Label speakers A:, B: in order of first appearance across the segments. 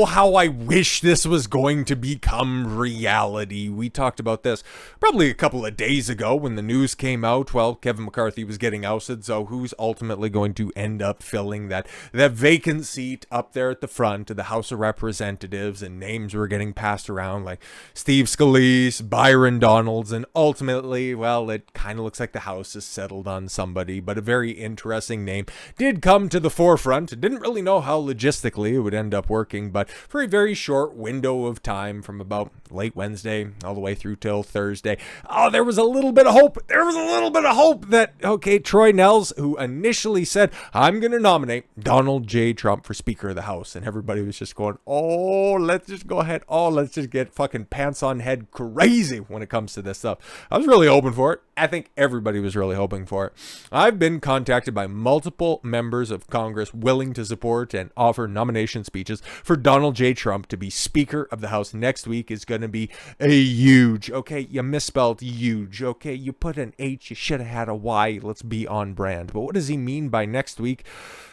A: Oh, how I wish this was going to become reality. We talked about this probably a couple of days ago when the news came out. Well, Kevin McCarthy was getting ousted, so who's ultimately going to end up filling that vacant seat up there at the front of the House of Representatives? And names were getting passed around like Steve Scalise, Byron Donalds, and ultimately, well, it kind of looks like the House is settled on somebody, but a very interesting name did come to the forefront. Didn't really know how logistically it would end up working, but for a very short window of time from about late Wednesday all the way through till Thursday, there was a little bit of hope. There was a little bit of hope that, okay, Troy Nehls, who initially said, I'm going to nominate Donald J. Trump for Speaker of the House, and everybody was just going, oh, let's just go ahead. Oh, let's just get fucking pants on head crazy when it comes to this stuff. I was really hoping for it. I think everybody was really hoping for it. I've been contacted by multiple members of Congress willing to support and offer nomination speeches for Donald J. Trump to be Speaker of the House next week. Is going to be a huge, okay, you misspelled huge, okay, you put an H, you should have had a Y, let's be on brand. But what does he mean by next week?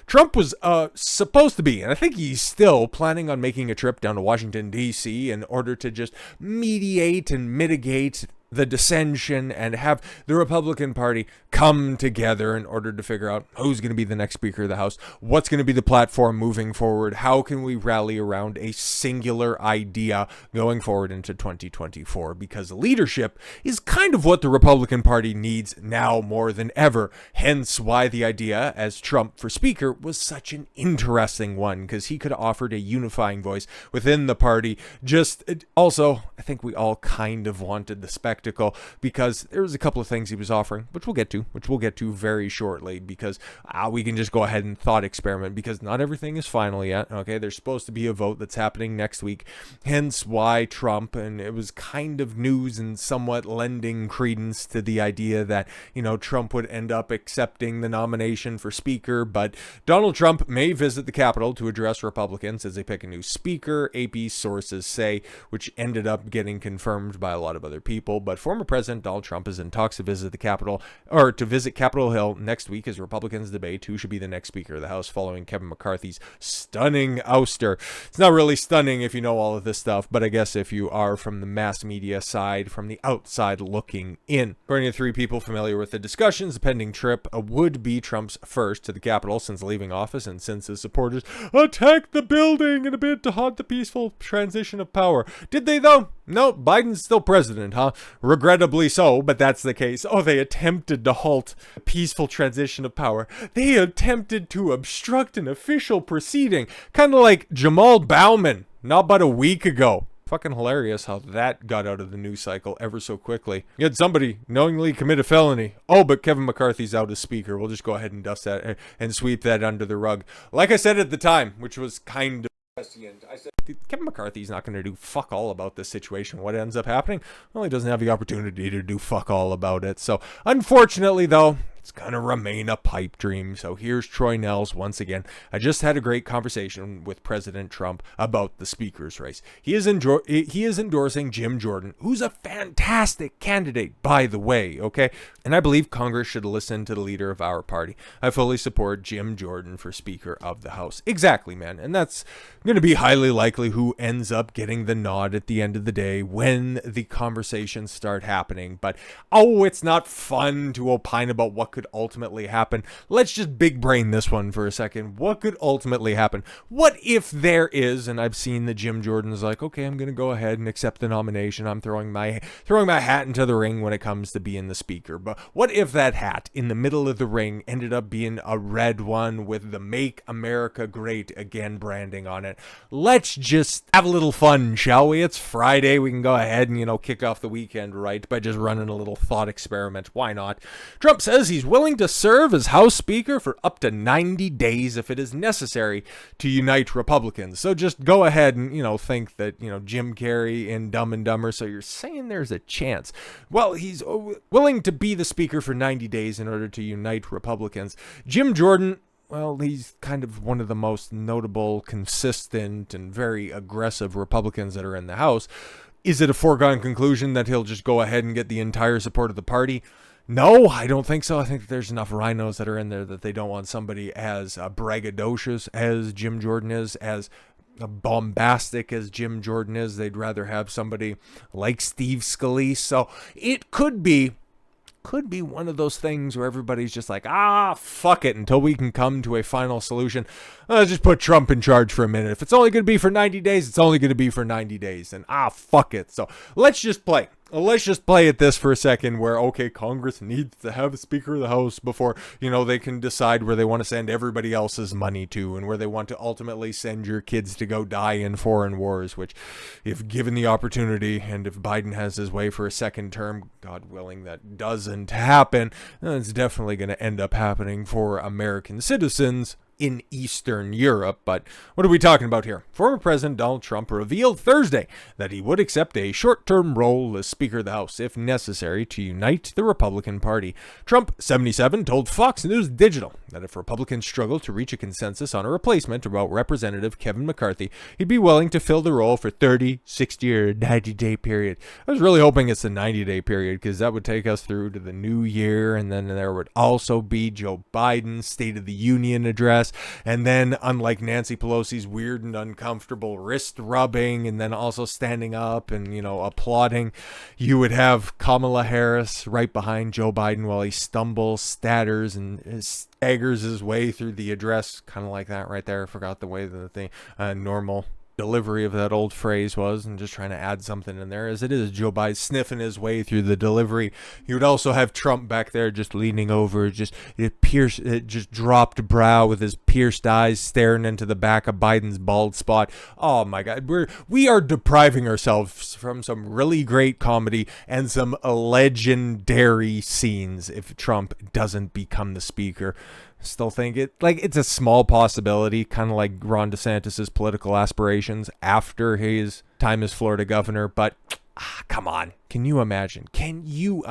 A: Trump was supposed to be, and I think he's still planning on making a trip down to Washington, D.C. in order to just mediate and mitigate the dissension and have the Republican Party come together in order to figure out who's going to be the next Speaker of the House, what's going to be the platform moving forward, how can we rally around a singular idea going forward into 2024, because leadership is kind of what the Republican Party needs now more than ever, hence why the idea as Trump for Speaker was such an interesting one, because he could have offered a unifying voice within the party. Also, I think we all kind of wanted the spectacle, because there was a couple of things he was offering, which we'll get to very shortly, because we can just go ahead and thought experiment, because not everything is final yet. Okay, there's supposed to be a vote that's happening next week, hence why Trump, and it was kind of news and somewhat lending credence to the idea that, Trump would end up accepting the nomination for Speaker, but Donald Trump may visit the Capitol to address Republicans as they pick a new Speaker, AP sources say, which ended up getting confirmed by a lot of other people. But former President Donald Trump is in talks to visit Capitol Hill next week as Republicans debate who should be the next Speaker of the House following Kevin McCarthy's stunning ouster. It's not really stunning if you know all of this stuff, but I guess if you are from the mass media side, from the outside looking in. According to three people familiar with the discussions, the pending trip would be Trump's first to the Capitol since leaving office and since his supporters attacked the building in a bid to haunt the peaceful transition of power. Did they though? No, Biden's still president, huh? Regrettably so, but that's the case. Oh, they attempted to halt a peaceful transition of power. They attempted to obstruct an official proceeding, kind of like Jamal Bowman, not but a week ago. Fucking hilarious how that got out of the news cycle ever so quickly. You had somebody knowingly commit a felony. Oh, but Kevin McCarthy's out as Speaker. We'll just go ahead and dust that and sweep that under the rug. Like I said at the time, which was kind of prescient, I said, Kevin McCarthy's not going to do fuck all about this situation. What ends up happening? Well, he doesn't have the opportunity to do fuck all about it. So, unfortunately, though, it's going to remain a pipe dream. So here's Troy Nehls once again. I just had a great conversation with President Trump about the Speaker's race. He is endorsing Jim Jordan, who's a fantastic candidate, by the way, okay? And I believe Congress should listen to the leader of our party. I fully support Jim Jordan for Speaker of the House. Exactly, man. And that's going to be highly likely who ends up getting the nod at the end of the day when the conversations start happening. But, it's not fun to opine about what could ultimately happen. Let's just big brain this one for a second. What could ultimately happen? What if there is, and I've seen that Jim Jordan's like, okay, I'm going to go ahead and accept the nomination. I'm throwing my hat into the ring when it comes to being the Speaker. But what if that hat in the middle of the ring ended up being a red one with the Make America Great Again branding on it? Let's just have a little fun, shall we? It's Friday. We can go ahead and, kick off the weekend right by just running a little thought experiment. Why not? Trump says he's willing to serve as House Speaker for up to 90 days if it is necessary to unite Republicans. So just go ahead and, think that, Jim Carrey in Dumb and Dumber. So you're saying there's a chance. Well, he's willing to be the Speaker for 90 days in order to unite Republicans. Jim Jordan, well, he's kind of one of the most notable, consistent, and very aggressive Republicans that are in the House. Is it a foregone conclusion that he'll just go ahead and get the entire support of the party? No, I don't think so. I think there's enough rhinos that are in there that they don't want somebody as braggadocious as Jim Jordan is, as bombastic as Jim Jordan is. They'd rather have somebody like Steve Scalise. So it could be one of those things where everybody's just like, fuck it, until we can come to a final solution. Let's just put Trump in charge for a minute. If it's only going to be for 90 days, it's only going to be for 90 days. And fuck it. So let's just play. Let's just play at this for a second where, okay, Congress needs to have a Speaker of the House before, they can decide where they want to send everybody else's money to and where they want to ultimately send your kids to go die in foreign wars, which, if given the opportunity and if Biden has his way for a second term, God willing that doesn't happen, it's definitely going to end up happening for American citizens in Eastern Europe. But what are we talking about here? Former President Donald Trump revealed Thursday that he would accept a short-term role as Speaker of the House if necessary to unite the Republican Party. Trump, 77, told Fox News Digital that if Republicans struggle to reach a consensus on a replacement about Representative Kevin McCarthy, he'd be willing to fill the role for 30, 60, or 90-day period. I was really hoping it's a 90-day period because that would take us through to the new year, and then there would also be Joe Biden's State of the Union address. And then, unlike Nancy Pelosi's weird and uncomfortable wrist rubbing and then also standing up and, applauding, you would have Kamala Harris right behind Joe Biden while he stumbles, staggers, and staggers his way through the address. Kind of like that right there. I forgot the way that the normal delivery of that old phrase was, and just trying to add something in there. As it is, Joe Biden sniffing his way through the delivery. You would also have Trump back there just leaning over, just dropped brow with his pierced eyes staring into the back of Biden's bald spot. Oh my God, we are depriving ourselves from some really great comedy and some legendary scenes if Trump doesn't become the speaker. Still think it's a small possibility, kind of like Ron DeSantis's political aspirations after his time as Florida governor, but come on. Can you imagine? Joe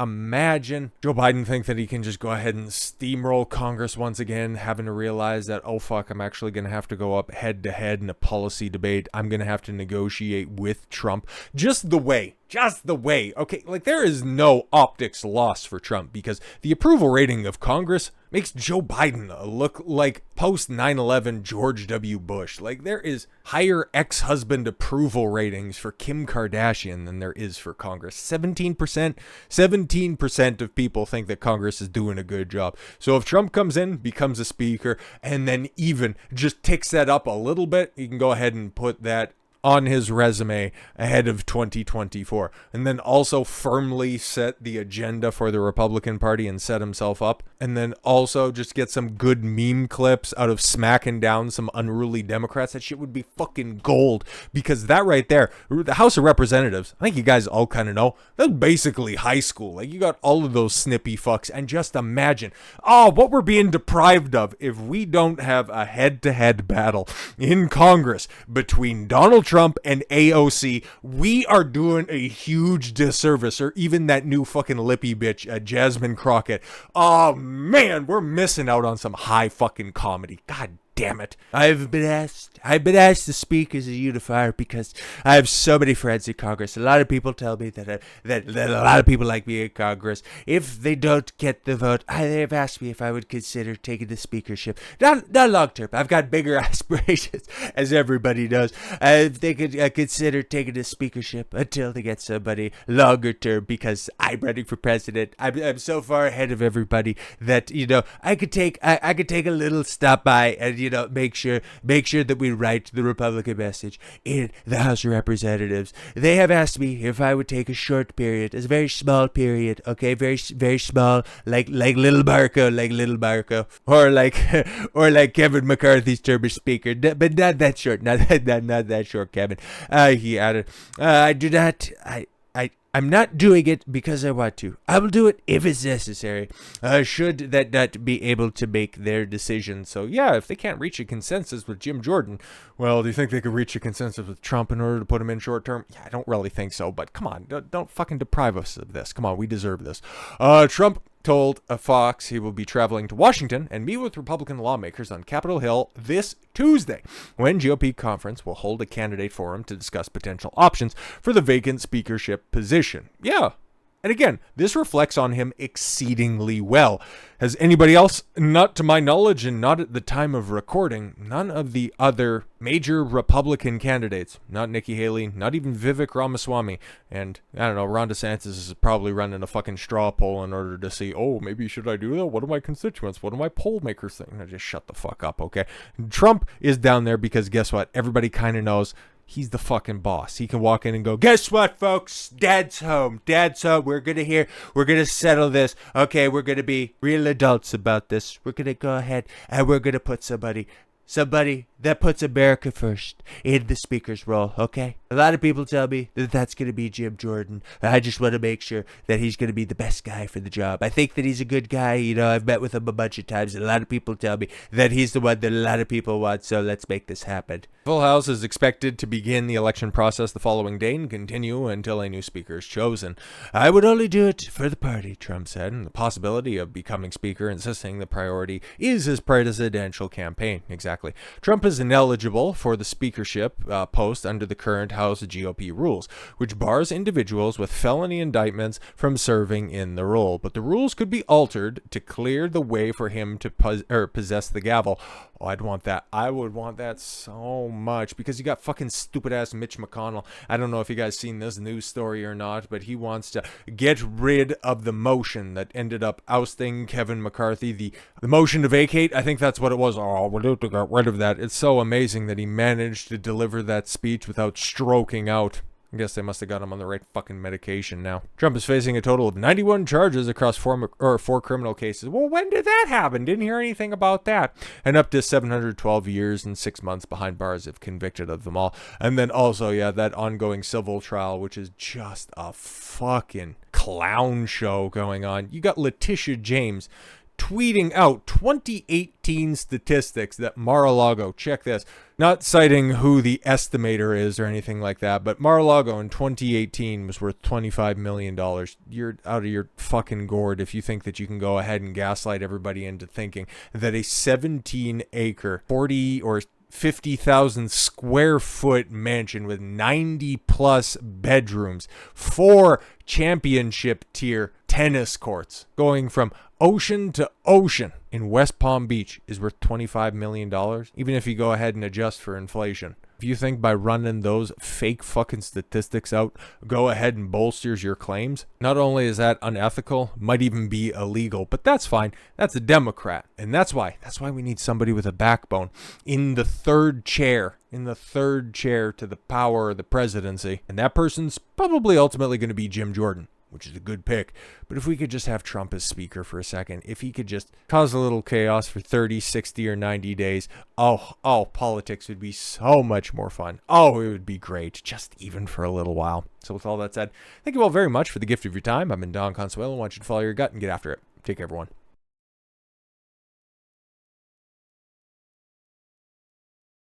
A: Biden think that he can just go ahead and steamroll Congress once again, having to realize that, oh fuck, I'm actually going to have to go up head to head in a policy debate. I'm going to have to negotiate with Trump. Just the way. Okay, there is no optics loss for Trump because the approval rating of Congress makes Joe Biden look like post 9/11 George W. Bush. There is higher ex-husband approval ratings for Kim Kardashian than there is for Congress. 17% of people think that Congress is doing a good job. So if Trump comes in, becomes a speaker, and then even just ticks that up a little bit, you can go ahead and put that on his resume ahead of 2024, and then also firmly set the agenda for the Republican Party and set himself up, and then also just get some good meme clips out of smacking down some unruly Democrats. That shit would be fucking gold, because that right there, the House of Representatives, I think you guys all kind of know, that's basically high school. You got all of those snippy fucks, and just imagine, what we're being deprived of if we don't have a head-to-head battle in Congress between Donald Trump and AOC. We are doing a huge disservice, or even that new fucking lippy bitch, Jasmine Crockett. Oh man, we're missing out on some high fucking comedy. God damn it. I've been asked to speak as a unifier because I have so many friends in Congress. A lot of people tell me that a lot of people like me in Congress. If they don't get the vote, they've asked me if I would consider taking the speakership. Not long term. I've got bigger aspirations, as everybody knows. If they could consider taking the speakership until they get somebody longer term, because I'm running for president. I'm so far ahead of everybody that I could take a little stop by and make sure that we write the Republican message in the House of Representatives. They have asked me if I would take a short period, a very small period, okay, very very small, like little Marco, or like Kevin McCarthy's term as speaker, but not that short, not that short, Kevin. He added, I'm not doing it because I want to. I will do it if it's necessary, should that not be able to make their decision. So yeah, if they can't reach a consensus with Jim Jordan, well, do you think they could reach a consensus with Trump in order to put him in short term? Yeah, I don't really think so, but come on, don't fucking deprive us of this. Come on, we deserve this. Trump told Fox he will be traveling to Washington and meet with Republican lawmakers on Capitol Hill this Tuesday, when GOP conference will hold a candidate forum to discuss potential options for the vacant speakership position. Yeah, And again, this reflects on him exceedingly well. Has anybody else, not to my knowledge and not at the time of recording, none of the other major Republican candidates, not Nikki Haley, not even Vivek Ramaswamy, and I don't know, Ron DeSantis is probably running a fucking straw poll in order to see, oh, maybe should I do that? What do my constituents, what do my poll makers think? No, just shut the fuck up, okay? Trump is down there because guess what? Everybody kind of knows he's the fucking boss. He can walk in and go, guess what, folks? Dad's home. Dad's home. We're going to settle this. Okay, we're going to be real adults about this. We're going to go ahead and we're going to put somebody that puts America first in the speaker's role, okay? A lot of people tell me that that's going to be Jim Jordan. I just want to make sure that he's going to be the best guy for the job. I think that he's a good guy. You know, I've met with him a bunch of times, and a lot of people tell me that he's the one that a lot of people want, so let's make this happen. Full House is expected to begin the election process the following day and continue until a new speaker is chosen. I would only do it for the party, Trump said, and the possibility of becoming speaker, insisting the priority is his presidential campaign. Exactly. Trump is ineligible for the speakership post under the current House GOP rules, which bars individuals with felony indictments from serving in the role. But the rules could be altered to clear the way for him to possess the gavel. Oh, I'd want that. I would want that so much because you got fucking stupid ass Mitch McConnell. I don't know if you guys seen this news story or not, but he wants to get rid of the motion that ended up ousting Kevin McCarthy. The motion to vacate, I think that's what it was. Oh, we need to get rid of that. It's so amazing that he managed to deliver that speech without stroking out. I guess they must have got him on the right fucking medication now. Trump is facing a total of 91 charges across four criminal cases. Well, when did that happen? Didn't hear anything about that. And up to 712 years and 6 months behind bars if convicted of them all. And then also, yeah, that ongoing civil trial, which is just a fucking clown show going on. You got Letitia James tweeting out 2018 statistics that Mar-a-Lago, check this, not citing who the estimator is or anything like that, but Mar-a-Lago in 2018 was worth $25 million. You're out of your fucking gourd if you think that you can go ahead and gaslight everybody into thinking that a 17-acre, 40 or 50,000 square foot mansion with 90 plus bedrooms, 4 championship tier tennis courts going from ocean to ocean in West Palm Beach is worth $25 million, even if you go ahead and adjust for inflation. If you think by running those fake fucking statistics out, go ahead and bolsters your claims, not only is that unethical, might even be illegal, but that's fine. That's a Democrat. And that's why we need somebody with a backbone in the third chair to the power of the presidency. And that person's probably ultimately going to be Jim Jordan, which is a good pick. But if we could just have Trump as speaker for a second, if he could just cause a little chaos for 30, 60, or 90 days, politics would be so much more fun. Oh, it would be great, just even for a little while. So with all that said, thank you all very much for the gift of your time. I've been Don Consuelo. I want you to follow your gut and get after it. Take care, everyone.